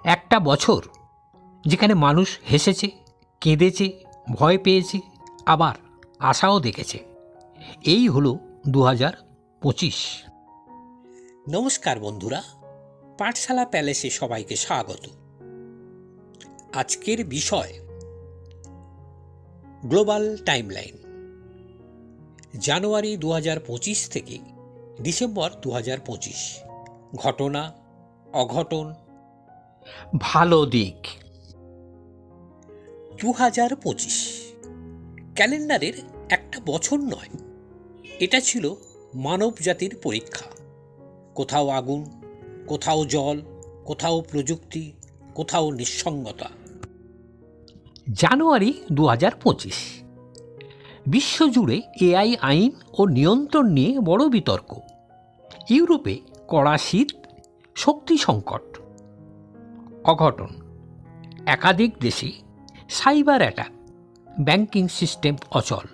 একটা বছর যেখানে মানুষ হেসেছে, কেঁদেছে, ভয় পেয়েছে, আবার আশাও দেখেছে। এই হলো 2025। নমস্কার বন্ধুরা, পাঠশালা প্যালেসে সবাইকে স্বাগত। আজকের বিষয় গ্লোবাল টাইমলাইন, জানুয়ারি 2025 থেকে ডিসেম্বর 2025। ঘটনা, অঘটন। ভালো দিক। 2025 ক্যালেন্ডারের একটা বছর নয়, এটা ছিল মানব জাতির পরীক্ষা। কোথাও আগুন, কোথাও জল, কোথাও প্রযুক্তি, কোথাও নিঃসঙ্গতা। জানুয়ারি 2025, বিশ্বজুড়ে এআই আইন ও নিয়ন্ত্রণ নিয়ে বড় বিতর্ক। ইউরোপে কড়া শীত, শক্তি সংকট। অঘটন, একাধিক দেশে সাইবার অ্যাটাক, ব্যাংকিং সিস্টেম অচল।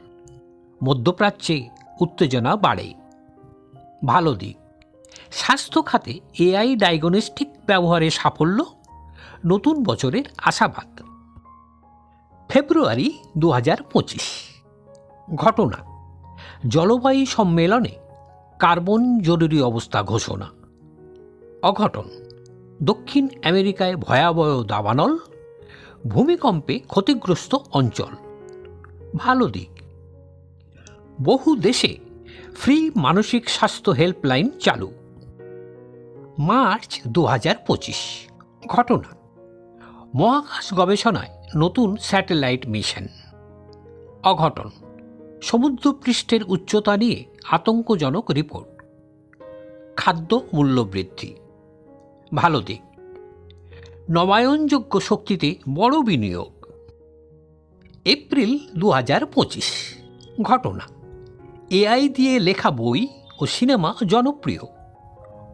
মধ্যপ্রাচ্যে উত্তেজনা বাড়ে। ভালো দিক, স্বাস্থ্য খাতে এআই ডায়াগনস্টিক ব্যবহারে সাফল্য, নতুন বছরের আশাবাদ। ফেব্রুয়ারি 2025, ঘটনা, জলবায়ু সম্মেলনে কার্বন জরুরি অবস্থা ঘোষণা। অঘটন, দক্ষিণ আমেরিকায় ভয়াবহ দাবানল, ভূমিকম্পে ক্ষতিগ্রস্ত অঞ্চল। ভালো দিক, বহু দেশে ফ্রি মানসিক স্বাস্থ্য হেল্পলাইন চালু। মার্চ 2025, ঘটনা, মহাকাশ গবেষণায় নতুন স্যাটেলাইট মিশন। অঘটন, সমুদ্রপৃষ্ঠের উচ্চতা নিয়ে আতঙ্কজনক রিপোর্ট। খাদ্য মূল্যবৃদ্ধি। ভালো দিক, নবায়নযোগ্য শক্তিতে বড় বিনিয়োগ। এপ্রিল 2025, ঘটনা, এআই দিয়ে লেখা বই ও সিনেমা জনপ্রিয়।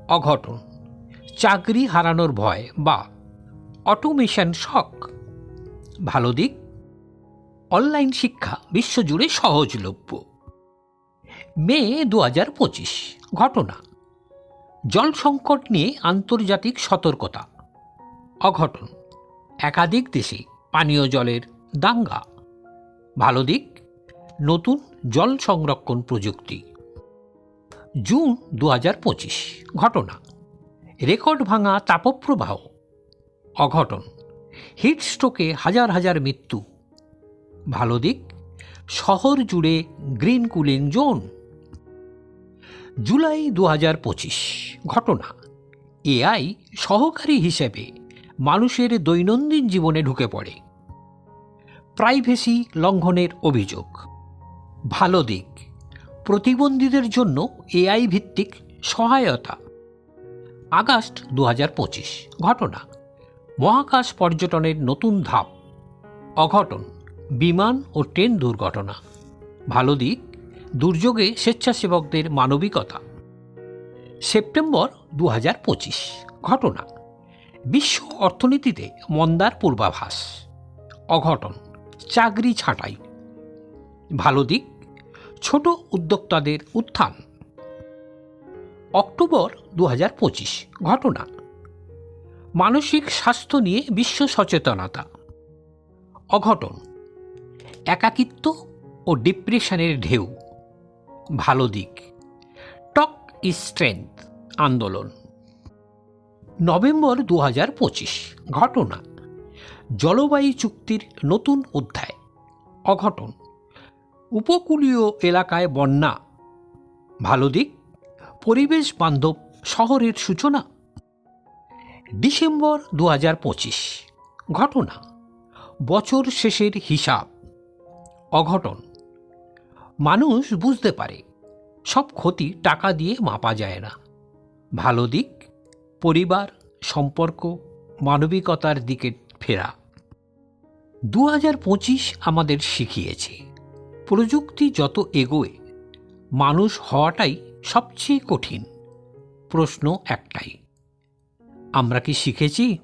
অঘটন, চাকরি হারানোর ভয় বা অটোমেশন শক। ভালো দিক, অনলাইন শিক্ষা বিশ্বজুড়ে সহজলভ্য। মে 2025, ঘটনা, জল সংকট নিয়ে আন্তর্জাতিক সতর্কতা। অঘটন, একাধিক দেশে পানীয় জলের দাঙ্গা। ভালো দিক, নতুন জল সংরক্ষণ প্রযুক্তি। জুন 2025, ঘটনা, রেকর্ড ভাঙা তাপপ্রবাহ। অঘটন, হিটস্ট্রোকে হাজার হাজার মৃত্যু। ভালো দিক, শহর জুড়ে গ্রিন কুলিং জোন। জুলাই 2025, ঘটনা, এআই সহকারী হিসেবে মানুষের দৈনন্দিন জীবনে ঢুকে পড়ে। প্রাইভেসি লঙ্ঘনের অভিযোগ। ভালো দিক, প্রতিবন্ধীদের জন্য এআই ভিত্তিক সহায়তা। আগস্ট 2025, ঘটনা, মহাকাশ পর্যটনের নতুন ধাপ। অঘটন, বিমান ও ট্রেন দুর্ঘটনা। ভালো দিক, দুর্যোগে স্বেচ্ছাসেবকদের মানবিকতা। সেপ্টেম্বর 2025, ঘটনা, বিশ্ব অর্থনীতিতে মন্দার পূর্বাভাস। অঘটন, চাকরি ছাঁটাই। ভালো দিক, ছোট উদ্যোক্তাদের উত্থান। অক্টোবর 2025, ঘটনা, মানসিক স্বাস্থ্য নিয়ে বিশ্ব সচেতনতা। অঘটন, একাকিত্ব ও ডিপ্রেশনের ঢেউ। ভালো দিক, টক ইজ স্ট্রেংথ আন্দোলন। নভেম্বর 2025, ঘটনা, জলবায়ু চুক্তির নতুন অধ্যায়। অঘটন, উপকূলীয় এলাকায় বন্যা। ভালো দিক, পরিবেশ বান্ধব শহরের সূচনা। ডিসেম্বর 2025, ঘটনা, বছর শেষের হিসাব। অঘটন, মানুষ বুঝতে পারে সব ক্ষতি টাকা দিয়ে মাপা যায় না। ভালো দিক, পরিবার, সম্পর্ক, মানবিকতার দিকে ফেরা। 2025 আমাদের শিখিয়েছে প্রযুক্তি যত এগোয় মানুষ হওয়াটাই সবচেয়ে কঠিন। প্রশ্ন একটাই, আমরা কি শিখেছি?